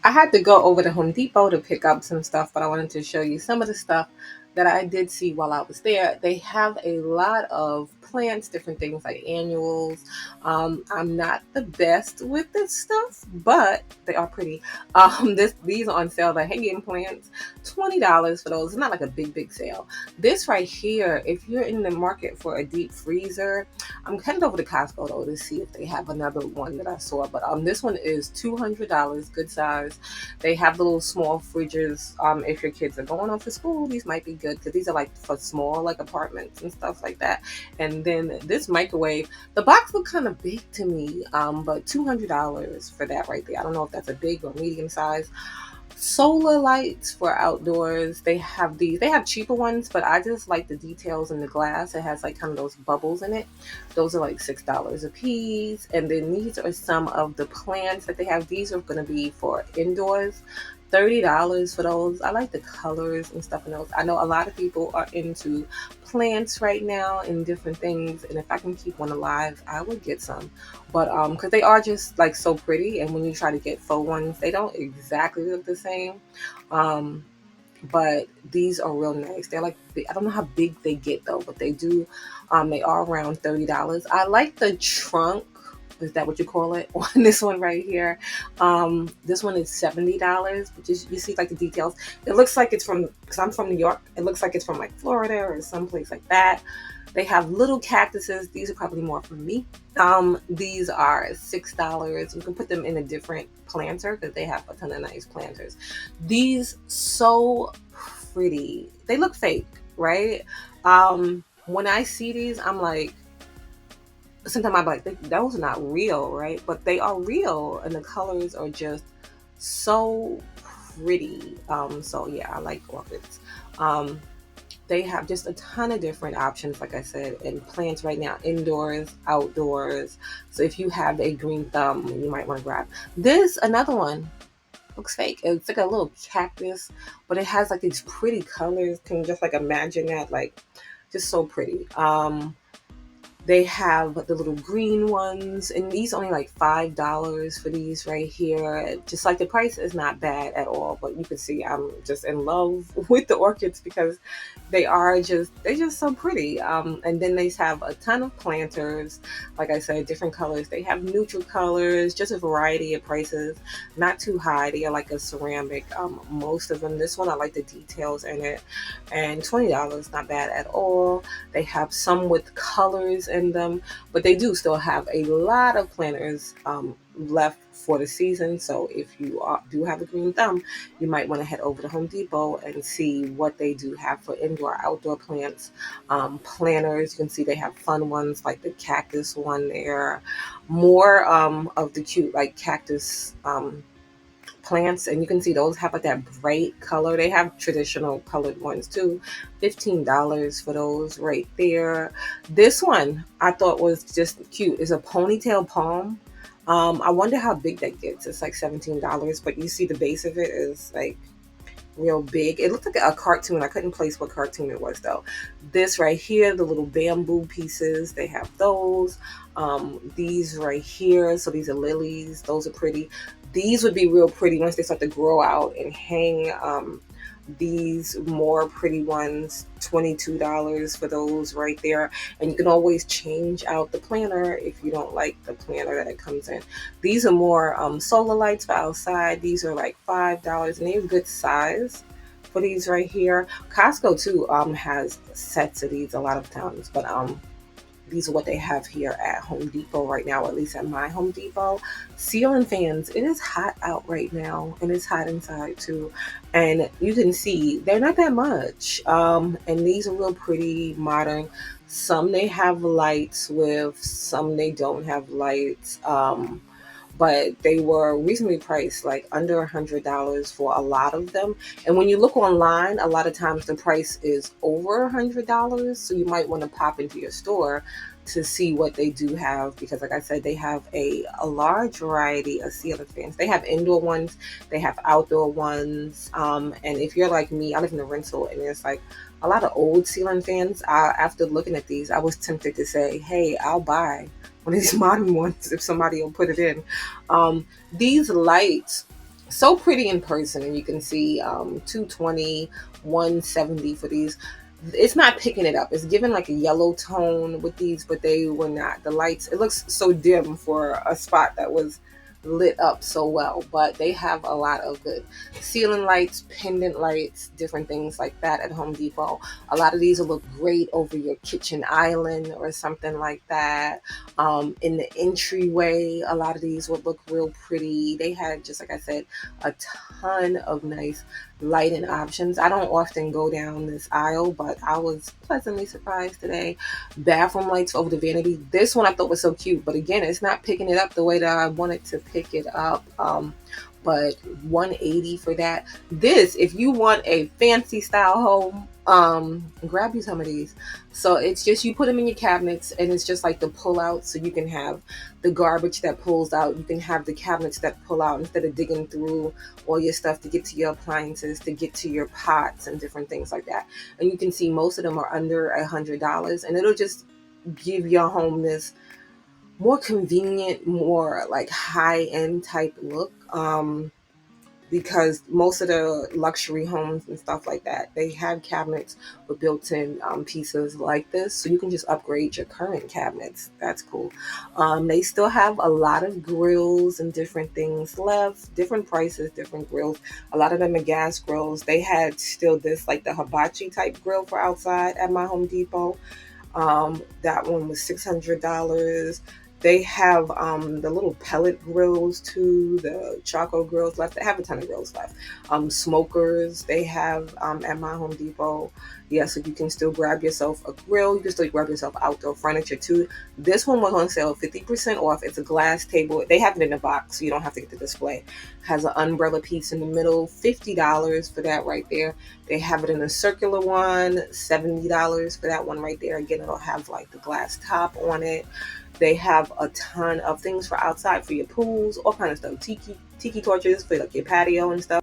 I had to go over to Home Depot to pick up some stuff, but I wanted to show you some of the stuff that I did see while I was there. They have a lot of plants, different things like annuals. I'm not the best with this stuff, but they are pretty. These are on sale. The hanging plants, $20 for those. It's not like a big sale. This right here, if you're in the market for a deep freezer, I'm headed over to Costco though to see if they have another one that I saw. But this one is $200, good size. They have little small fridges. If your kids are going off to school, these might be good because these are like for small like apartments and stuff like that. And then this microwave, the box looked kind of big to me, but $200 for that right there. I don't know if that's a big or medium size. Solar lights for outdoors. They have these. They have cheaper ones, but I just like the details in the glass. It has like kind of those bubbles in it. Those are like $6 a piece. And then these are some of the plants that they have. These are going to be for indoors. $30 for those. I like the colors and stuff in those. I know a lot of people are into plants right now and different things, and if I can keep one alive, I would get some. But because they are just like so pretty, and when you try to get faux ones, they don't exactly look the same. Um, but these are real nice. They're like I don't know how big they get though, but they do. They are around $30. I like the trunk. Is that what you call it on this one right here? This one is $70, but you see like the details. It looks like it's from, because I'm from New York. It looks like it's from like Florida or someplace like that. They have little cactuses. These are probably more for me. These are $6. You can put them in a different planter because they have a ton of nice planters. These so pretty. They look fake, right? When I see these, I'm like, sometimes I'm like, those are not real, right? But they are real, and the colors are just so pretty. So yeah, I like orchids. Um, they have just a ton of different options, like I said, and plants right now, indoors, outdoors. So if you have a green thumb, you might want to grab this. Another one looks fake. It's like a little cactus, but it has like these pretty colors. Can you just like imagine that? Like, just so pretty. They have the little green ones, and these only like $5 for these right here. Just like the price is not bad at all, but you can see I'm just in love with the orchids because they're just so pretty. And then they have a ton of planters, like I said, different colors. They have neutral colors, just a variety of prices, not too high. They are like a ceramic, most of them. This one I like the details in it, and $20, not bad at all. They have some with colors in them, but they do still have a lot of planters left for the season. So if you do have a green thumb, you might want to head over to Home Depot and see what they do have for indoor, outdoor plants. Planters, you can see they have fun ones like the cactus one there. More of the cute like cactus plants, and you can see those have like that bright color. They have traditional colored ones too. $15 for those right there. This one I thought was just cute. Is a ponytail palm. I wonder how big that gets. It's like $17, but you see the base of it is like real big. It looked like a cartoon. I couldn't place what cartoon it was though. This right here, the little bamboo pieces, they have those. These right here, so these are lilies. Those are pretty. These would be real pretty once they start to grow out and hang. These more pretty ones, $22 for those right there. And you can always change out the planter if you don't like the planter that it comes in. These are more solar lights for outside. These are like $5, and they're good size for these right here. Costco too has sets of these a lot of times, but these are what they have here at Home Depot right now, or at least at my Home Depot. Ceiling fans. It is hot out right now, and it's hot inside too. And you can see they're not that much. And these are real pretty, modern. Some they have lights with, some they don't have lights. But they were reasonably priced, like under $100 for a lot of them. And when you look online, a lot of times the price is over $100. So you might want to pop into your store to see what they do have, because like I said, they have a large variety of ceiling fans. They have indoor ones, they have outdoor ones. And if you're like me, I live in a rental, and there's like a lot of old ceiling fans. After looking at these, I was tempted to say, hey, I'll buy one of these modern ones if somebody will put it in. These lights So pretty in person, and you can see 220, 170 for these. It's not picking it up. It's giving like a yellow tone with these, but they were not. The lights, it looks so dim for a spot that was lit up so well, but they have a lot of good ceiling lights, pendant lights, different things like that at Home Depot. A lot of these will look great over your kitchen island or something like that. In the entryway, a lot of these would look real pretty. They had, just like I said, a ton of nice lighting options. I don't often go down this aisle, but I was pleasantly surprised today. Bathroom lights over the vanity. This one I thought was so cute, but again, it's not picking it up the way that I wanted to pick it up. But 180 for that. This, if you want a fancy style home, grab you some of these. So it's just, you put them in your cabinets, and it's just like the pull out, so you can have the garbage that pulls out. You can have the cabinets that pull out instead of digging through all your stuff to get to your appliances, to get to your pots and different things like that. And you can see most of them are under $100, and it'll just give your home this more convenient, more like high end type look. Because most of the luxury homes and stuff like that, they have cabinets with built-in pieces like this, so you can just upgrade your current cabinets. That's cool. They still have a lot of grills and different things left, different prices, different grills. A lot of them are gas grills. They had still this, like the hibachi type grill for outside at my Home Depot. That one was $600. They have the little pellet grills too, the charcoal grills left. They have a ton of grills left. Smokers they have at my Home Depot. Yeah, so you can still grab yourself a grill. You can still grab yourself outdoor furniture too. This one was on sale, 50% off. It's a glass table. They have it in a box, so you don't have to get the display. Has an umbrella piece in the middle, $50 for that right there. They have it in a circular one, $70 for that one right there. Again, it'll have like the glass top on it. They have a ton of things for outside, for your pools, all kind of stuff. Tiki torches for like your patio and stuff.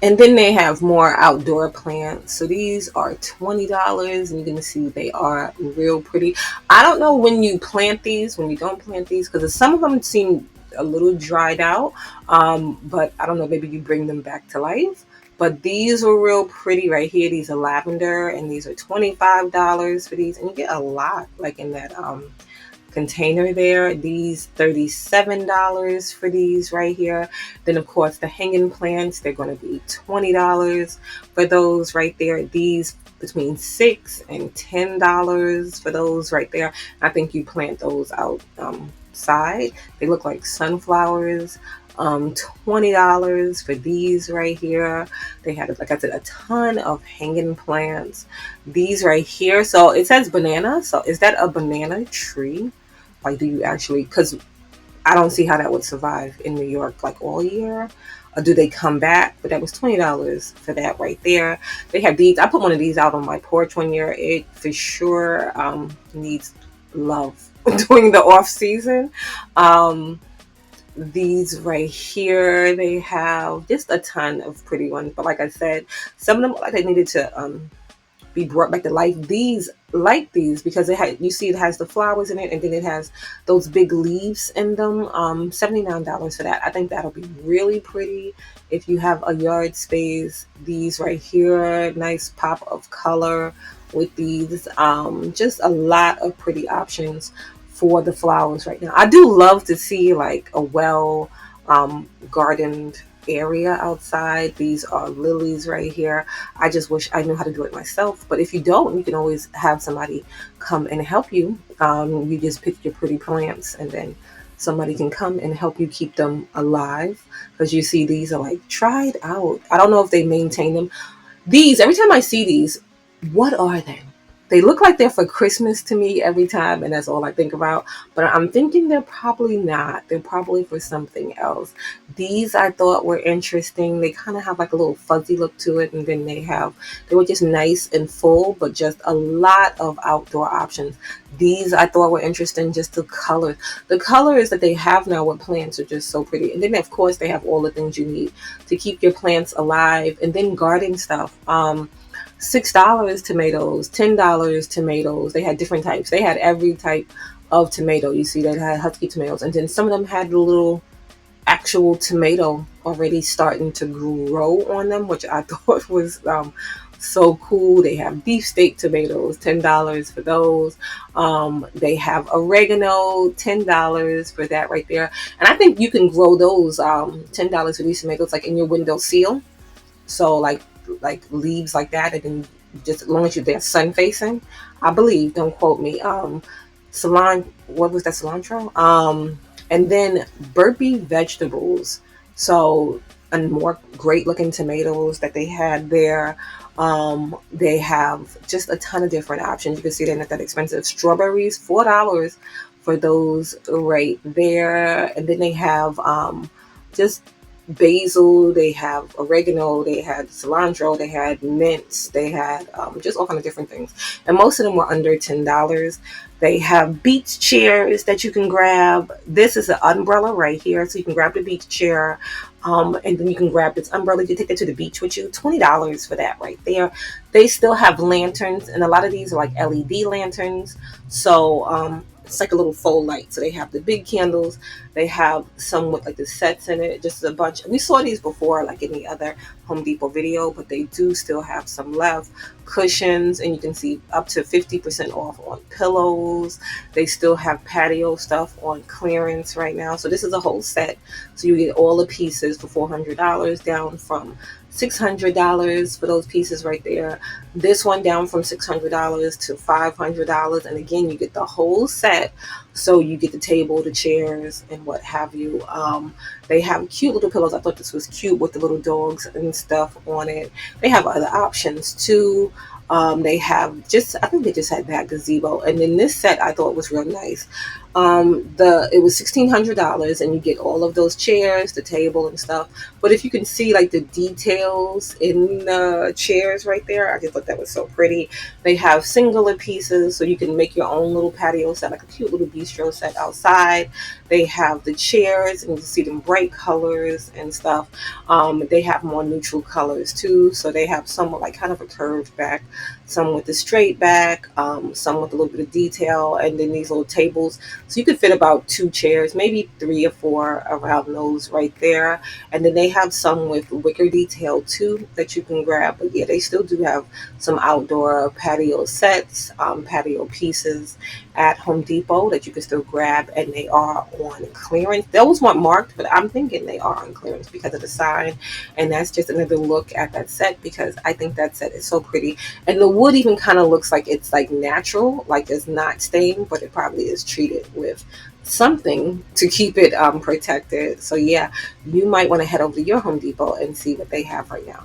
And then they have more outdoor plants. So these are $20, and you can see they are real pretty. I don't know when you plant these, when you don't plant these, because some of them seem a little dried out. But I don't know, maybe you bring them back to life. But these are real pretty right here. These are lavender, and these are $25 for these. And you get a lot like in that container there. These $37 for these right here. Then of course the hanging plants, they're going to be $20 for those right there. These between $6 and $10 for those right there. I think you plant those outside. They look like sunflowers. $20 for these right here. They had, like I said, a ton of hanging plants. These right here, so it says banana. So is that a banana tree? Like, do you actually, because I don't see how that would survive in New York like all year. Or do they come back? But that was $20 for that right there. They have these. I put one of these out on my porch one year. It for sure needs love during the off season. These right here, they have just a ton of pretty ones. But like I said, some of them like they needed to be brought back to life. These, like these, because it had, you see it has the flowers in it, and then it has those big leaves in them. $79 for that. I think that'll be really pretty if you have a yard space. These right here, nice pop of color with these. Just a lot of pretty options for the flowers right now. I do love to see like a well gardened area outside. These are lilies right here. I just wish I knew how to do it myself. But if you don't, you can always have somebody come and help you. You just pick your pretty plants, and then somebody can come and help you keep them alive. Because you see, these are like tried out. I don't know if they maintain them. These, every time I see these, what are they? They look like they're for Christmas to me every time, and that's all I think about. But I'm thinking they're probably not. They're probably for something else. These I thought were interesting. They kind of have like a little fuzzy look to it, and then they were just nice and full, but just a lot of outdoor options. These I thought were interesting, just the color. The colors that they have now with plants are just so pretty. And then of course they have all the things you need to keep your plants alive, and then garden stuff. $6 tomatoes, $10 tomatoes. They had different types. They had every type of tomato. You see, they had husky tomatoes, and then some of them had the little actual tomato already starting to grow on them, which I thought was so cool. They have beefsteak tomatoes, $10 for those. They have oregano, $10 for that right there. And I think you can grow those $10 for these tomatoes like in your window seal. So like leaves like that, and then just as long as they're sun facing, I believe. Don't quote me. Cilantro. What was that, cilantro? And then burpee vegetables. So and more great looking tomatoes that they had there. They have just a ton of different options. You can see they're not that expensive. Strawberries, $4 for those right there. And then they have just basil, they have oregano, they had cilantro, they had mints, they had just all kind of different things. And most of them were under $10. They have beach chairs that you can grab. This is an umbrella right here, so you can grab the beach chair. And then you can grab this umbrella. You take it to the beach with you. $20 for that right there. They still have lanterns, and a lot of these are like LED lanterns. So it's like a little faux light. So they have the big candles. They have some with like the sets in it. Just a bunch. We saw these before, like in the other Home Depot video, but they do still have some left. Cushions, and you can see up to 50% off on pillows. They still have patio stuff on clearance right now. So this is a whole set. So you get all the pieces for $400, down from $600 for those pieces right there. This one down from $600 to $500, and again you get the whole set. So you get the table, the chairs, and what have you. They have cute little pillows. I thought this was cute with the little dogs and stuff on it. They have other options too. They have just, I think they just had that gazebo, and then this set I thought was real nice. The It was $1,600, and you get all of those chairs, the table, and stuff. But if you can see like the details in the chairs right there, I just thought that was so pretty. They have singular pieces, so you can make your own little patio set, like a cute little bistro set outside. They have the chairs, and you can see them bright colors and stuff. They have more neutral colors too, so they have some with like kind of a curved back, some with a straight back, some with a little bit of detail, and then these little tables. So you could fit about two chairs, maybe three or four around those right there. And then they have some with wicker detail too that you can grab. But yeah, they still do have some outdoor patio sets, patio pieces at Home Depot that you can still grab, and they are on clearance. Those weren't marked, but I'm thinking they are on clearance because of the sign. And that's just another look at that set, because I think that set is so pretty. And the wood even kind of looks like it's like natural, like it's not stained, but it probably is treated with something to keep it protected. So yeah, you might want to head over to your Home Depot and see what they have right now.